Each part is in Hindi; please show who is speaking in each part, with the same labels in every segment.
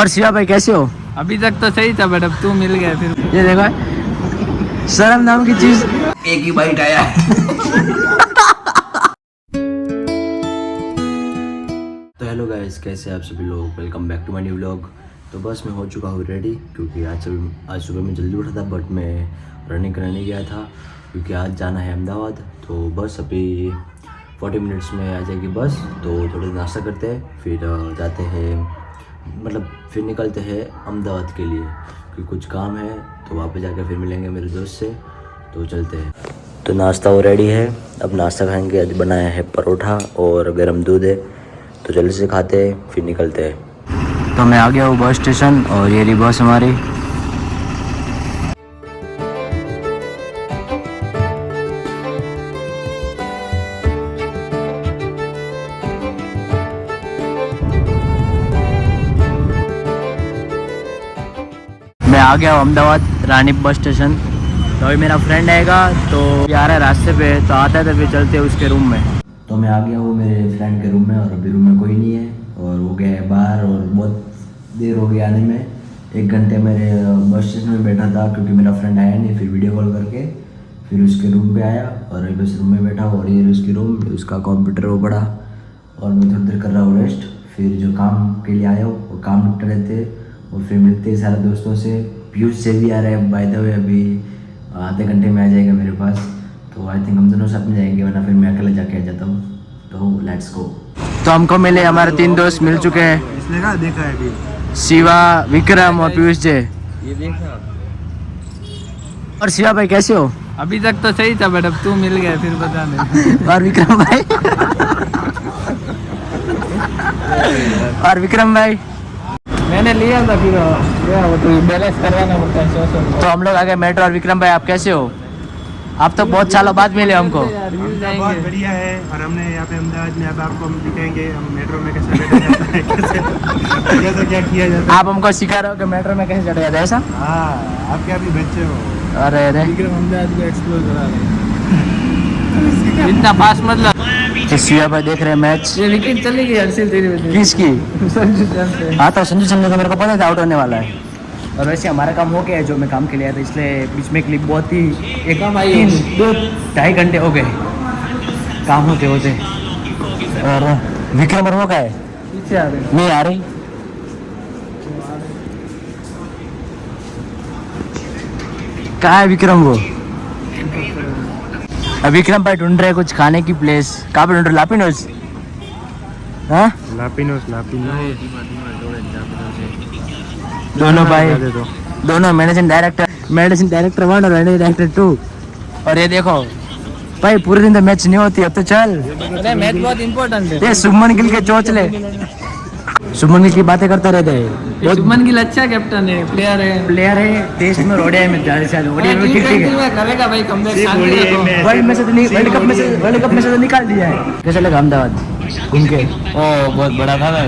Speaker 1: और शिवा भाई कैसे हो?
Speaker 2: अभी तक तो सही था बट अब तू मिल गया फिर।
Speaker 1: ये देखो शर्म नाम की चीज, एक ही बाइट आया। तो हेलो गाइस, कैसे आप सभी लोग? Welcome back to my new vlog. तो बस मैं हो चुका हूँ रेडी, क्योंकि आज सुबह मैं जल्दी उठा था बट मैं रनिंग करने गया था क्योंकि आज जाना है अहमदाबाद। तो बस अभी 40 मिनट्स में आ जाएगी बस, तो थोड़ा नाश्ता करते हैं फिर जाते हैं, मतलब फिर निकलते हैं अहमदाबाद के लिए क्योंकि कुछ काम है। तो वहाँ पे जाकर फिर मिलेंगे मेरे दोस्त से, तो चलते हैं। तो नाश्ता वो रेडी है, अब नाश्ता खाएंगे। आज बनाया है परोठा और गर्म दूध है, तो जल्दी से खाते हैं फिर निकलते हैं। तो मैं आ गया हूँ बस स्टेशन और ये रही बस हमारी। मैं आ गया हूँ अहमदाबाद रानी बस स्टेशन। तो अभी मेरा फ्रेंड आएगा तो आ रहा है रास्ते पे, तो आता है तो फिर चलते हैं उसके रूम में। तो मैं आ गया हूँ मेरे फ्रेंड के रूम में और अभी रूम में कोई नहीं है और वो गया है बाहर और बहुत देर हो गई आने में। 1 घंटे मेरे बस स्टेशन में बैठा था क्योंकि मेरा फ्रेंड आया नहीं, फिर वीडियो कॉल करके फिर उसके रूम पे आया और अभी बस रूम में बैठा और ये उसकी रूम, उसका कंप्यूटर वो बड़ा और मैं थोड़ी देर कर रहा हूँ रेस्ट। फिर जो काम के लिए आया हूँ वो काम निपटा रहते हैं और फिर मिलते हैं सारे दोस्तों से। पीयूष से भी आ रहा है बाय द वे, अभी आधे घंटे में आ जाएगा मेरे पास। तो आई थिंक हम दोनों साथ में जाएंगे, वरना फिर मैं अकेले जाके आ जाता हूँ। तो लेट्स गो। तो हमको मिले, हमारे 3 दोस्त मिल चुके हैं।
Speaker 2: इसने कहा देखा है अभी
Speaker 1: शिवा, विक्रम और पीयूष जी।
Speaker 2: ये देखा।
Speaker 1: और शिवा भाई कैसे हो?
Speaker 2: अभी तक तो सही था बट अब तू मिल गया फिर बता नहीं।
Speaker 1: और विक्रम भाई और विक्रम भाई
Speaker 2: मैंने लिया था फिर वो तो बैलेंस करवाना पड़ता है 100।
Speaker 1: तो हम लोग आ गए मेट्रो। और विक्रम भाई आप कैसे हो? आप तो बहुत सालों बाद मिले हमको।
Speaker 3: बहुत बढ़िया है और हमने यहाँ पे अहमदाबाद में अब आपको हम दिखाएंगे हम मेट्रो में कैसे बैठा जाता है, कैसे क्या किया जाता है।
Speaker 1: आप हमको सिखा रहे हो कि मेट्रो में कैसे चढ़ा जाता है, ऐसा?
Speaker 3: हाँ, आप क्या भी बच्चे हो।
Speaker 1: अरे अरे
Speaker 2: अहमदाबाद को एक्सप्लोर करा रहे इतना फास्ट मतलब।
Speaker 1: तो शिवा भाई देख रहे हैं मैच।
Speaker 2: ये विकेट चली गई हर्षिल तेरी वजह
Speaker 1: किसकी?
Speaker 2: से। संजू सैमसन।
Speaker 1: हाँ, तो संजू सैमसन तो मेरे को पता था आउट होने वाला है। और वैसे हमारा काम हो गया है, जो मैं काम के लिए आया था, इसलिए बीच में क्लिप बहुत ही 2-2.5 घंटे हो गए काम होते होते। और विक्रम और वो का है
Speaker 2: पीछे आ रहे
Speaker 1: नहीं आ रही। कहाँ है विक्रम? वो अब विक्रम भाई ढूंढ रहे कुछ खाने की प्लेस। कहाँ पे ढूंढ रहे? लापिनोज? हाँ,
Speaker 3: लापिनोस
Speaker 1: दोनों भाई, दोनों मैनेजिंग डायरेक्टर 1 और मैनेजिंग डायरेक्टर 2। और ये देखो भाई, पूरे दिन तो मैच नहीं होती, अब तो चल।
Speaker 2: अरे मैच बहुत इंपॉर्टेंट है।
Speaker 1: ये शुभमन गिल के चोचले, शुभमन गिल की बातें करता रहता है।
Speaker 2: शुभमन गिल अच्छा कैप्टन है,
Speaker 1: प्लेयर है देश में। ओडीआई में ज्यादा से ज्यादा ओडीआई में ठीक है,
Speaker 2: करेगा भाई कमबैक। शांति रखो।
Speaker 1: वर्ल्ड में से तो नहीं, वर्ल्ड कप में से तो निकाल दिया है। कैसा लगा अहमदाबाद घूम के?
Speaker 2: ओ बहुत बड़ा था ना।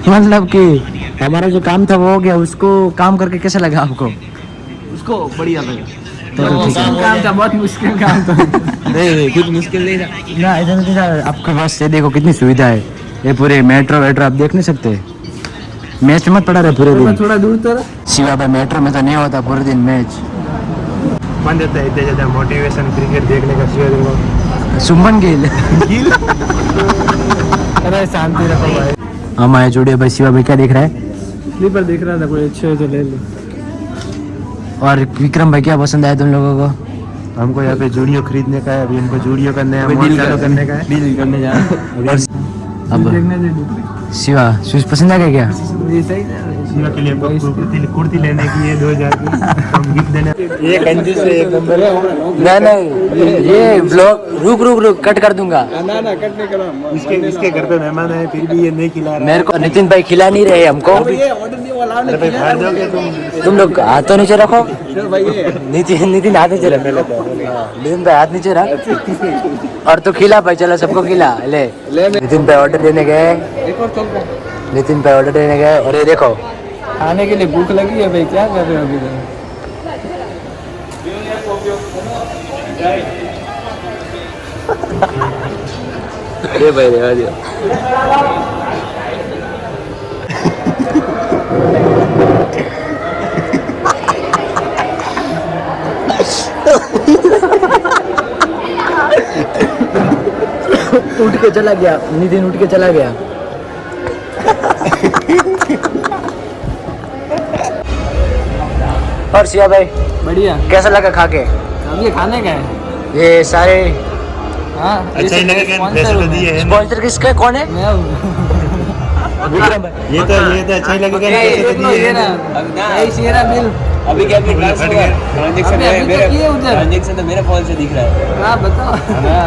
Speaker 1: मतलब कि हमारा जो काम था वो हो गया, उसको काम करके कैसा लगा आपको?
Speaker 2: उसको बढ़िया लगा।
Speaker 1: तो ठीक है।
Speaker 2: काम था, बहुत मुश्किल काम था।
Speaker 1: नहीं कुछ मुश्किल नहीं था ना, इधर नहीं था। आपके पास ये देखो कितनी सुविधा है, ये पूरे मेट्रो आप देख नहीं सकते। मैच मत पड़ा रहे पूरे दिन।
Speaker 2: थोड़ा दूर तो
Speaker 1: शिवा भाई मेट्रो में तो नहीं होता पूरे दिन मैच।
Speaker 3: बन जाता है इतने ज़्यादा मोटिवेशन क्रिकेट देखने का शिवा
Speaker 1: शुभमन गिल।
Speaker 2: अरे शांति रखो भाई।
Speaker 1: हमारे जोड़े भाई। शिवा भाई क्या देख रहा है?
Speaker 2: स्लीपर देख रहा था, कोई अच्छे हो तो ले लो।
Speaker 1: और विक्रम भाई क्या पसंद आया तुम लोगों को?
Speaker 3: हमको यहाँ पे जूडियो खरीदने का है, अभी हमको जूडियो का नया मॉल चालू करने का है।
Speaker 2: डील करने जा रहा
Speaker 1: और अब
Speaker 2: देखने दे।
Speaker 1: शिवा शूज पसंद आ गया क्या?
Speaker 2: ये सही था।
Speaker 3: शिवा के लिए कुर्ती लेने की है 2000 की, हम गिफ्ट देने। ये कंजूस है, एक नंबर है।
Speaker 1: नहीं ये ब्लॉग रुक कट कर दूंगा।
Speaker 2: ना कट नहीं करा।
Speaker 3: इसके घर पे मेहमान है फिर भी ये नहीं खिला रहा।
Speaker 1: मेरे को नितिन भाई खिला नहीं रहे हमको।
Speaker 2: ये ऑर्डर दिया वाला
Speaker 3: अरे भाई फाड़ दोगे
Speaker 1: तुम लोग हाथ तो नीचे रखो।
Speaker 2: भाई ये
Speaker 1: नितिन हाथ नीचे रख। नितिन भाई हाथ नीचे रख। और तो खिला भाई, चलो सबको खिला ले। नितिन भाई ऑर्डर देने गए।
Speaker 2: एक और चल रहा।
Speaker 1: नितिन भाई ऑर्डर देने गए और ये देखो
Speaker 2: खाने के लिए भूख लगी है भाई, क्या कर रहे हो अभी?
Speaker 1: ये भाई रेवा दियो। के चला गया, नितिन उठ के चला गया। और सिया भाई
Speaker 2: बढ़िया।
Speaker 1: कैसा लगा खा के?
Speaker 2: अब ये खाने का है
Speaker 1: ये सारे
Speaker 2: हाँ
Speaker 3: अच्छा ही लगेगा, पैसे तो दिए हैं।
Speaker 1: स्पॉन्सर किसका कौन है?
Speaker 2: मैं हूँ।
Speaker 1: विक्रम भाई।
Speaker 3: ये तो अच्छा ही लगेगा, पैसे तो दिए
Speaker 2: ये
Speaker 3: हैं।
Speaker 2: ना ये ना बिल
Speaker 4: अभी क्या अपनी ट्रांसफर
Speaker 3: फट गया।
Speaker 4: ट्रांजैक्शन
Speaker 2: अभी
Speaker 4: है
Speaker 2: तक किए उधर।
Speaker 4: ट्रांजैक्शन तो मेरे फोन से दिख रहा है।
Speaker 2: हाँ बताओ।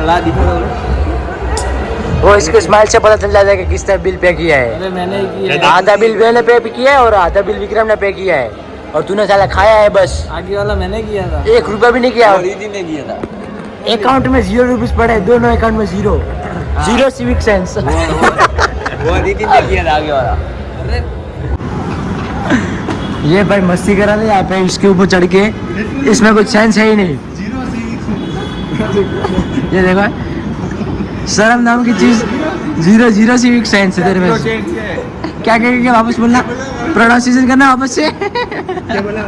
Speaker 4: ला दिखा दो।
Speaker 1: वो इसके स्माइल से पता चल जाता है कि किसने बिल पे किया है।
Speaker 2: अरे मैंने ही किया है।
Speaker 1: आधा बिल मैंने पे किया है और आधा बिल विक्रम ने पे किया है, और तूने साला खाया है बस।
Speaker 2: आगे वाला मैंने किया था।
Speaker 1: 1 रुपया भी नहीं किया।
Speaker 4: और दीदी ने किया था।
Speaker 1: अकाउंट में 0 रुपीस पड़े, दोनों अकाउंट में 0 सिविक सेंस।
Speaker 4: वो दीदी ने किया था आगे वाला।
Speaker 2: अरे
Speaker 1: ये भाई मस्ती करा था यहाँ पे इसके ऊपर चढ़ के, इसमें कुछ सेंस है ही नहीं। ये देखो शर्म नाम की चीज, 0 सिविक सेंस है तेरे में। क्या क्या वापस बोलना, प्रोनाउंसिएशन करना वापस से।
Speaker 3: क्या बोला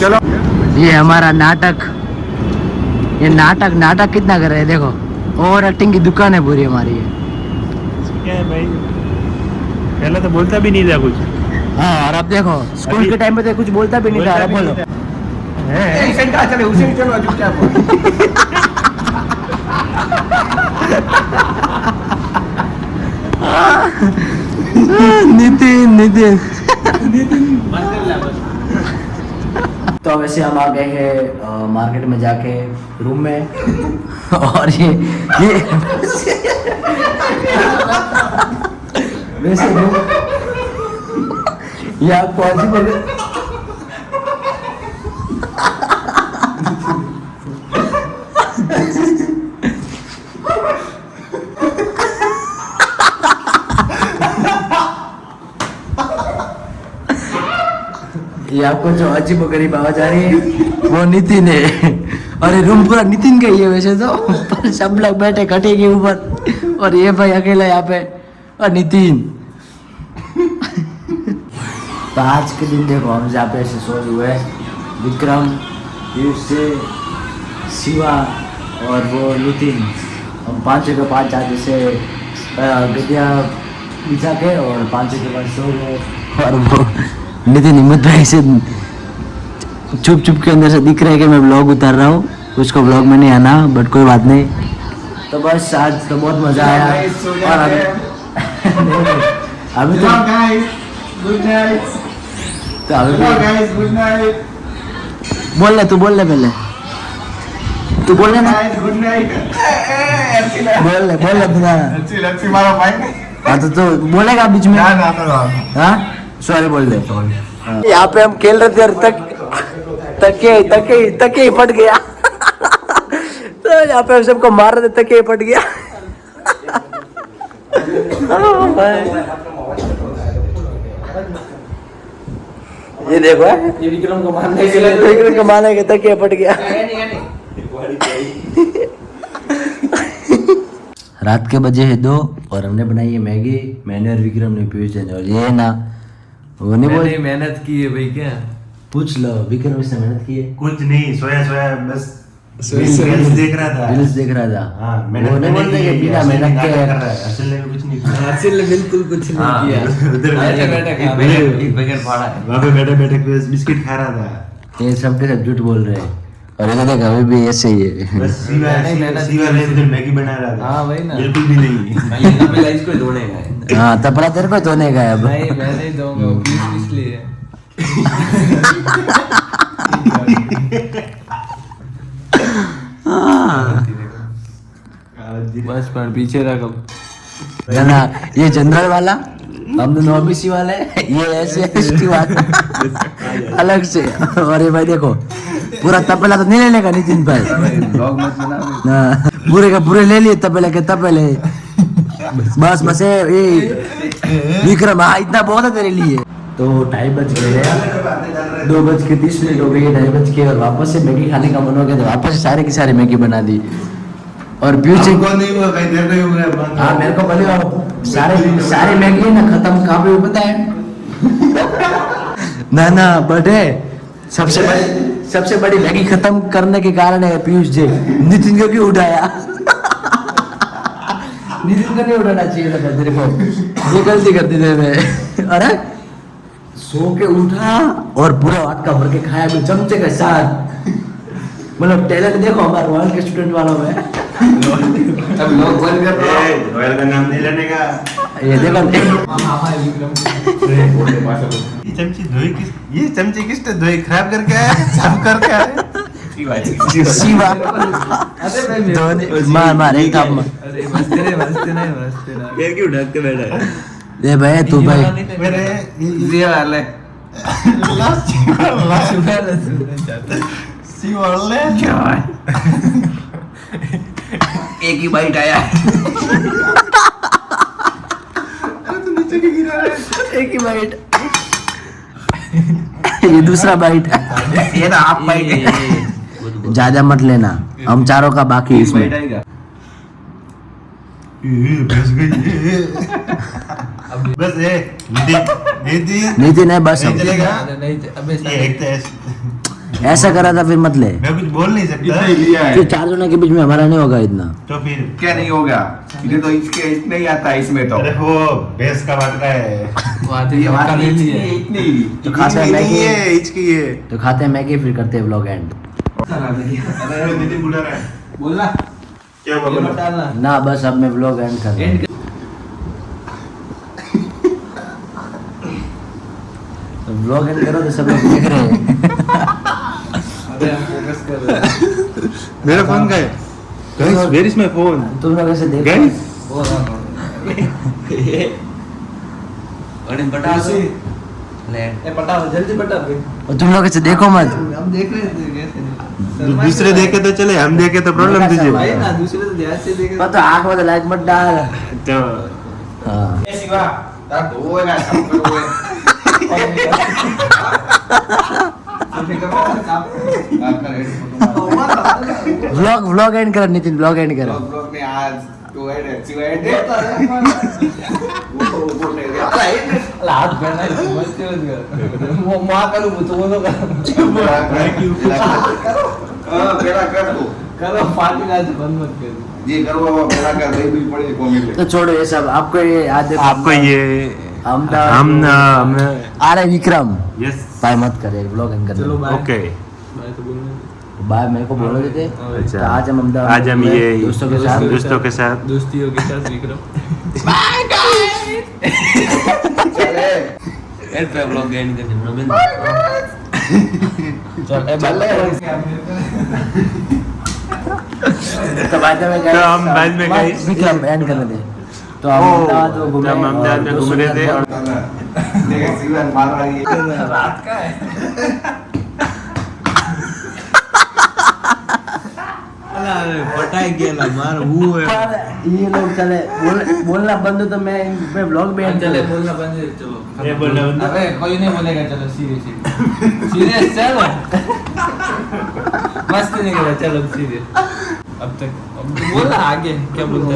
Speaker 1: चलो ये हमारा नाटक, ये नाटक कितना कर रहे हैं देखो। ओवर एक्टिंग की दुकान है पूरी हमारी ये।
Speaker 3: क्या है भाई, पहले तो बोलता भी नहीं था कुछ।
Speaker 1: हाँ और अब देखो स्कूल के टाइम पे तो कुछ बोलता भी नहीं था। अब बोलो नितिन तो वैसे हम आ गए हैं मार्केट में जाके रूम में। और ये वैसे ये आपको अजीब लगे। ये आपको जो अजीब गरीब आवाज आ रही है वो नितिन है, और ये रूम पूरा नितिन का ही है वैसे तो, पर सब लोग बैठे कटे के ऊपर, और ये भाई अकेला यहाँ पे और नितिन। तो आज के दिन देखो हम जहाँ पे ऐसे सोए हुए हैं, विक्रम, से शिवा और वो नितिन, हम 5 के 5 आज जैसे गद्या बिछा के और 5 के 5 सो गए। और वो नितिन हिम्मत भाई से चुप के अंदर से दिख रहा है कि मैं ब्लॉग उतार रहा हूँ, उसको ब्लॉग में नहीं आना, बट कोई बात नहीं। तो बस आज तो बहुत मज़ा आया। और अभी तो
Speaker 3: गुड नाइट।
Speaker 1: तो अभी
Speaker 3: गुड नाइट।
Speaker 1: बोल ले, तू बोल ले पहले, तू बोल ले ना,
Speaker 3: गुड नाइट।
Speaker 1: बोल ले बिना।
Speaker 3: लच्छी मारो भाई।
Speaker 1: हाँ तो बोलेगा बीच में। हाँ सॉरी बोल दे। यहाँ पे हम खेल रहे थे और तके फट गया। तो यहाँ पे हम सबको मार रहे थे, तके फट गया। ये देखो
Speaker 2: ये विक्रम को मारने के लिए
Speaker 1: विक्रम को मारने के तके फट गया। रात के बजे है 2 और हमने बनाई है मैगी, मैंने और विक्रम ने पीछे ने। और ये ना वो नहीं बोल,
Speaker 4: मेहनत की है भाई। क्या
Speaker 1: पूछ लो विक्रम इसने मेहनत की है।
Speaker 3: कुछ नहीं, सोया बस रील्स देख रहा था।
Speaker 1: रील्स देख रहा था।
Speaker 3: हाँ,
Speaker 1: वो नहीं बोलते कि बिना मेहनत के
Speaker 3: कर रहा है, असल में कुछ नहीं किया।
Speaker 4: असल में बिल्कुल कुछ नहीं किया।
Speaker 3: उधर
Speaker 4: एक पैकेट फाड़ा है।
Speaker 3: वहाँ पे बैठे बिस्किट खा रहा था।
Speaker 1: ये सब के सब झूठ बोल रहे हैं, और ये देख अभी भी ऐसे ही है।
Speaker 3: बस सीवा उधर मैगी बना रहा था।
Speaker 4: हाँ वही ना।
Speaker 3: बिल्कुल भी नहीं।
Speaker 4: इसको धोने का है।
Speaker 1: हाँ तपड़ा तेरे को धोने का है अब।
Speaker 4: नहीं मैं नहीं दूंगा, इसलिए। बस पर पीछे रखो
Speaker 1: ना, ये जनरल वाला, हम दोनों ओबीसी वाले, ये ऐसे एसटी वाला अलग से। और ये भाई देखो पूरा तपेला तो नहीं लेने का नितिन भाई।
Speaker 4: ब्लॉग मत बना।
Speaker 1: हाँ, पूरे का पूरे ले लिए तपेले के तपेले। बस ये विक्रम, हाँ इतना बहुत है तेरे लिए। तो 2:30 बज गए हैं, 2:30 हो गई है, 2:30 और वापस से मैगी खाने का मन हो गया तो वापस से सारे की सारी मैगी बना दी। और पीयूष जी
Speaker 4: हमको नहीं हुआ कहीं देर नहीं हुआ है
Speaker 1: हाँ मेरे को बोले सारे मैगी है ना खत्म कहाँ पे पता है ना बट है सबसे बड़ी मैगी खत्म करने के कारण है पीयूष जी नितिन को क्यों उठाया नितिन को नहीं उठाना चाहिए था तेरे को ये गलती कर दी मैंने अरे सो के उठा और पूरा हाथ का भर के खाया भी चमचे के साथ मतलब टैलेंट देखो हमारे रॉयल के स्टूडेंट वालों में
Speaker 4: अब लोग बंद कर रहे हैं
Speaker 3: रॉयल का नाम नहीं लेने का
Speaker 1: ये देखो
Speaker 3: ये चमची किसने धोई खराब करके आया साफ करके आया
Speaker 1: शिवा मार एक काम
Speaker 4: अरे मस्ती नहीं
Speaker 3: ये क्यों ढक के बैठा है
Speaker 1: ये भाई तू भाई
Speaker 3: मेरे
Speaker 4: ये वाले
Speaker 3: क्या
Speaker 4: एक ही बाइट आया
Speaker 1: एक ही बाइट ये दूसरा बाइट है
Speaker 4: ये ना आप बाइट
Speaker 1: ज्यादा मत लेना हम चारों का बाकी है इसमें
Speaker 3: बस गई बस ये
Speaker 1: नितिन है बस
Speaker 3: नहीं
Speaker 1: अब।
Speaker 3: चलेगा
Speaker 4: नहीं अबे
Speaker 3: ये एक तो
Speaker 1: ऐसा करा था फिर मत ले
Speaker 3: मैं कुछ बोल नहीं सकता
Speaker 1: फिर चार जनों के बीच में हमारा नहीं होगा इतना
Speaker 3: तो फिर
Speaker 4: क्या नहीं होगा इधर तो इसके इतने ही आता है इसमें तो
Speaker 3: अरे वो भैंस का वाटका है
Speaker 4: ये बात नहीं है इतनी ही
Speaker 1: तो खाते हैं मैगी
Speaker 3: है इसकी है
Speaker 1: तो खाते हैं मैगी फिर करते हैं व्लॉग एंड
Speaker 3: अरे नितिन बुला रहा है
Speaker 4: बोलना
Speaker 3: क्या
Speaker 4: ये
Speaker 3: बोल
Speaker 4: मत डालना
Speaker 1: ना बस अब मैं व्लॉग एंड कर रहा हूँ तो व्लॉग एंड करो तो सब लोग देख रहे हैं
Speaker 4: अबे हम फोकस कर रहे हैं
Speaker 3: मेरा फोन का है guys where is my phone
Speaker 1: तुम लोग ऐसे देखो
Speaker 3: गाइस
Speaker 4: बोल रहा अरे बटा ले ए बटा जल्दी बटा भाई
Speaker 1: और तुम लोग ऐसे देखो मत
Speaker 4: हम देख रहे थे कैसे
Speaker 3: दूसरे देखे तो चले हम देखे तो प्रॉब्लम दीजिए
Speaker 4: भाई ना दूसरे तो ध्यान से देख
Speaker 1: पता आंख में तो लाइट मत डाल
Speaker 3: तो
Speaker 1: हाँ
Speaker 4: ए शिवा ता धोएगा सब करोगे
Speaker 1: व्लॉग एंड कर नितिन व्लॉग एंड कर
Speaker 4: ब्लॉग में आज तो ऐड शिवा ऐड देता है वो नहीं गया
Speaker 2: हाथ पहना मस्ती मत कर वो मां करूं तो वो कर
Speaker 4: हां बेड़ा कर तू
Speaker 2: करो पार्टी ना बंद मत कर
Speaker 4: जी करो बेड़ा कर दे भी पड़े कॉमेडी
Speaker 1: तो छोड़ो ये सब आपको ये याद देखो
Speaker 3: आपको ये
Speaker 1: हम आ रहे विक्रम
Speaker 3: यस
Speaker 1: भाई मत करे व्लॉग एंड कर
Speaker 2: चलो बाय
Speaker 3: ओके
Speaker 2: मैं तो बोलने
Speaker 1: बाय मेरे को बोलो देते
Speaker 3: अच्छा।
Speaker 1: तो आज हम अहमदाबाद
Speaker 3: आज हम
Speaker 1: में
Speaker 3: ये
Speaker 1: दोस्तों के साथ
Speaker 3: दोस्तों के साथ
Speaker 2: दोस्तियों के साथ विक्रम
Speaker 4: चले
Speaker 2: एड पे व्लॉग एंड करने चल
Speaker 1: तो बाद में
Speaker 3: तो हम बाद में guys-
Speaker 1: विक्रम एंड करने दे तो हम अहमदाबाद वो घूमे
Speaker 3: हम अहमदाबाद
Speaker 1: और
Speaker 3: में
Speaker 1: दोस्तों
Speaker 3: घूम रहे
Speaker 1: के
Speaker 3: थे
Speaker 1: साथ
Speaker 3: और
Speaker 4: देखा शिवा मार रही है
Speaker 2: रात का है अरे पटाई गेला मार वो है
Speaker 1: पर ये लोग चले बोलना बंद हो तो मैं व्लॉग में एंड
Speaker 2: चले
Speaker 1: कर
Speaker 2: बोलना बंद है चलो
Speaker 3: ये बोलना बंद।
Speaker 2: अरे कोई नहीं बोलेगा चलो सीरियस सीरियस चलो मस्ती नहीं करा चलो सीरियस अब तक अब तो बोला आगे क्या बोलता है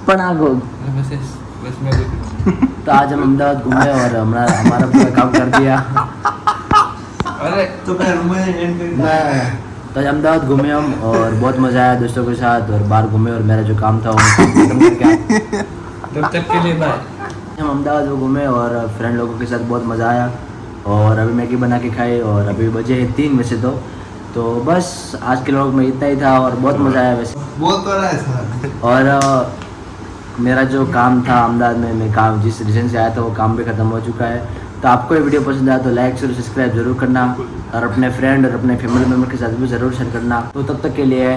Speaker 1: पण आगो
Speaker 2: बस मैं
Speaker 1: तो आज हम अहमदाबाद घूमे और हमारा पूरा काम कर दिया
Speaker 2: अरे तो फिर मैं एंड कर
Speaker 1: तो आज अहमदाबाद घूमे हम और बहुत मजा आया दोस्तों के साथ और बाहर घूमे और मेरा जो काम था वो खत्म करके आए।
Speaker 2: तब तक के लिए बाय
Speaker 1: हम अहमदाबाद वो घूमे और फ्रेंड लोगों के साथ बहुत मज़ा आया और अभी मैगी बना के खाई और अभी बजे 3 वैसे तो बस आज के लोग में इतना ही था और बहुत मज़ा आया वैसे
Speaker 4: बोल तो रहा है सर
Speaker 1: और मेरा जो काम था अहमदाबाद में मैं काम जिस रीजन से आया था वो काम भी ख़त्म हो चुका है। तो आपको ये वीडियो पसंद आया तो लाइक शेयर सब्सक्राइब जरूर करना और अपने फ्रेंड और अपने फैमिली मेम्बर के साथ भी ज़रूर शेयर करना। तो तब तक के लिए